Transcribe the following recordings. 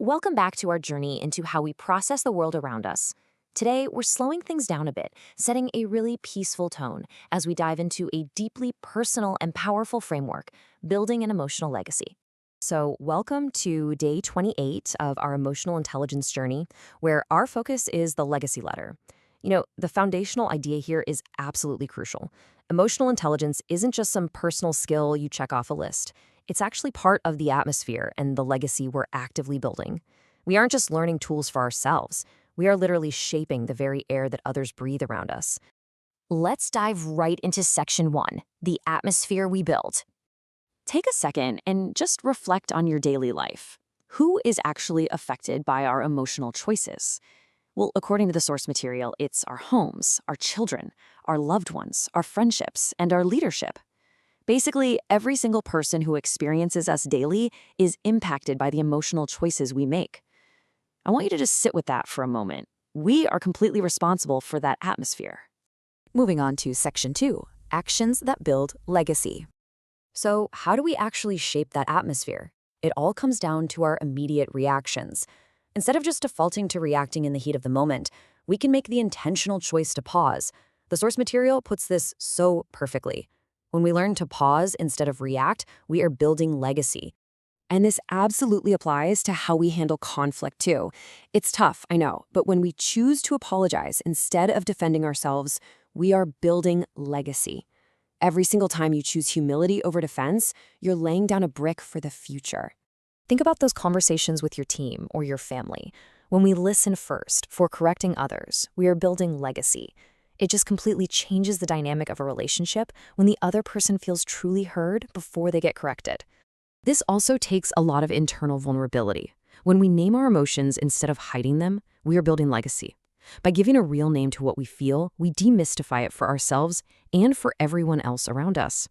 Welcome back to our journey into how we process the world around us. Today, we're slowing things down a bit, setting a really peaceful tone as we dive into a deeply personal and powerful framework, building an emotional legacy. So, welcome to day 28 of our emotional intelligence journey, where our focus is the legacy letter. The foundational idea here is absolutely crucial. Emotional intelligence isn't just some personal skill you check off a list. It's actually part of the atmosphere and the legacy we're actively building. We aren't just learning tools for ourselves. We are literally shaping the very air that others breathe around us. Let's dive right into section 1, the atmosphere we build. Take a second and just reflect on your daily life. Who is actually affected by our emotional choices? Well, according to the source material, it's our homes, our children, our loved ones, our friendships, and our leadership. Basically, every single person who experiences us daily is impacted by the emotional choices we make. I want you to just sit with that for a moment. We are completely responsible for that atmosphere. Moving on to section 2, actions that build legacy. So, how do we actually shape that atmosphere? It all comes down to our immediate reactions. Instead of just defaulting to reacting in the heat of the moment, we can make the intentional choice to pause. The source material puts this so perfectly. When we learn to pause instead of react, we are building legacy. And this absolutely applies to how we handle conflict too. It's tough, I know, but when we choose to apologize instead of defending ourselves, we are building legacy. Every single time you choose humility over defense, you're laying down a brick for the future. Think about those conversations with your team or your family. When we listen first for correcting others, we are building legacy. It just completely changes the dynamic of a relationship when the other person feels truly heard before they get corrected. This also takes a lot of internal vulnerability. When we name our emotions instead of hiding them, we are building legacy. By giving a real name to what we feel, we demystify it for ourselves and for everyone else around us.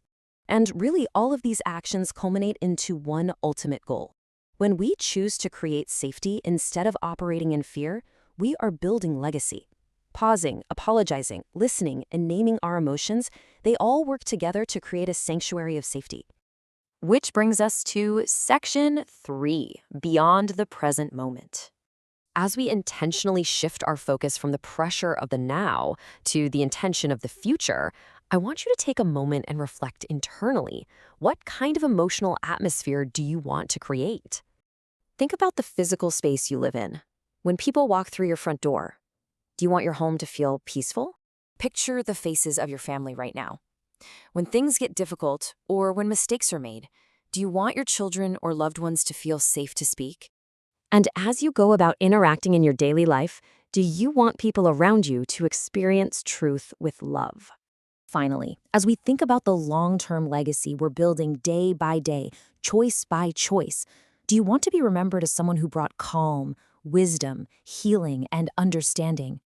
And really, all of these actions culminate into one ultimate goal. When we choose to create safety instead of operating in fear, we are building legacy. Pausing, apologizing, listening, and naming our emotions, they all work together to create a sanctuary of safety. Which brings us to section 3, beyond the present moment. As we intentionally shift our focus from the pressure of the now to the intention of the future, I want you to take a moment and reflect internally. What kind of emotional atmosphere do you want to create? Think about the physical space you live in. When people walk through your front door, do you want your home to feel peaceful? Picture the faces of your family right now. When things get difficult or when mistakes are made, do you want your children or loved ones to feel safe to speak? And as you go about interacting in your daily life, do you want people around you to experience truth with love? Finally, as we think about the long-term legacy we're building day by day, choice by choice, do you want to be remembered as someone who brought calm, wisdom, healing, and understanding?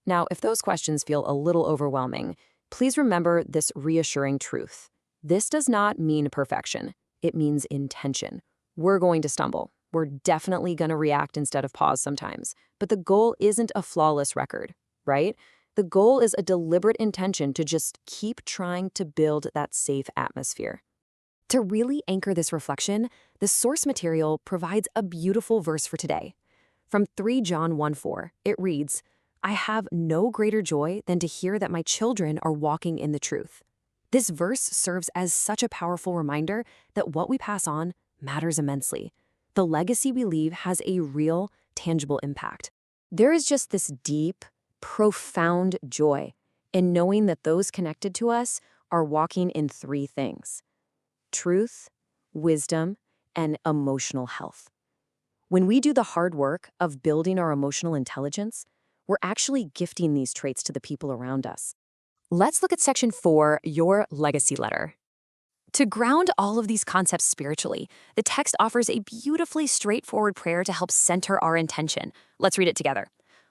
Now, if those questions feel a little overwhelming, please remember this reassuring truth. This does not mean perfection. It means intention. We're going to stumble. We're definitely going to react instead of pause sometimes. But the goal isn't a flawless record, right? The goal is a deliberate intention to just keep trying to build that safe atmosphere. To really anchor this reflection, the source material provides a beautiful verse for today. From 3 John 1:4, it reads, "I have no greater joy than to hear that my children are walking in the truth." This verse serves as such a powerful reminder that what we pass on matters immensely. The legacy we leave has a real, tangible impact. There is just this deep, profound joy in knowing that those connected to us are walking in 3 things: truth, wisdom, and emotional health. When we do the hard work of building our emotional intelligence, we're actually gifting these traits to the people around us. Let's look at section 4, your legacy letter. To ground all of these concepts spiritually, the text offers a beautifully straightforward prayer to help center our intention. Let's read it together.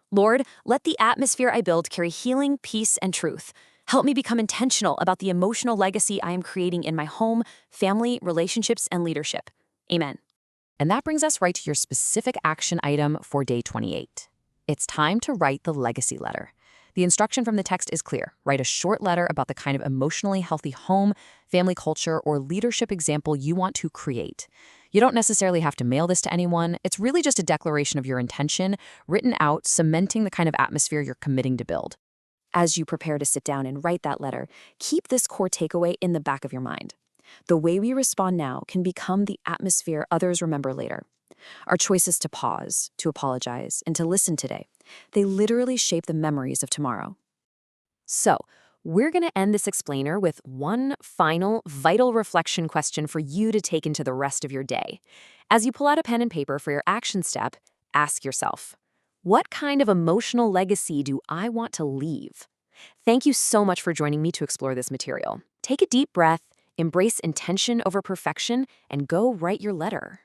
Lord, let the atmosphere I build carry healing, peace, and truth. Help me become intentional about the emotional legacy I am creating in my home, family, relationships, and leadership. Amen. And that brings us right to your specific action item for day 28. It's time to write the legacy letter. The instruction from the text is clear. Write a short letter about the kind of emotionally healthy home, family culture, or leadership example you want to create. You don't necessarily have to mail this to anyone. It's really just a declaration of your intention, written out, cementing the kind of atmosphere you're committing to build. As you prepare to sit down and write that letter, keep this core takeaway in the back of your mind. The way we respond now can become the atmosphere others remember later. Our choices to pause, to apologize, and to listen today, they literally shape the memories of tomorrow. So, we're going to end this explainer with one final, vital reflection question for you to take into the rest of your day. As you pull out a pen and paper for your action step, ask yourself, what kind of emotional legacy do I want to leave? Thank you so much for joining me to explore this material. Take a deep breath, embrace intention over perfection, and go write your letter.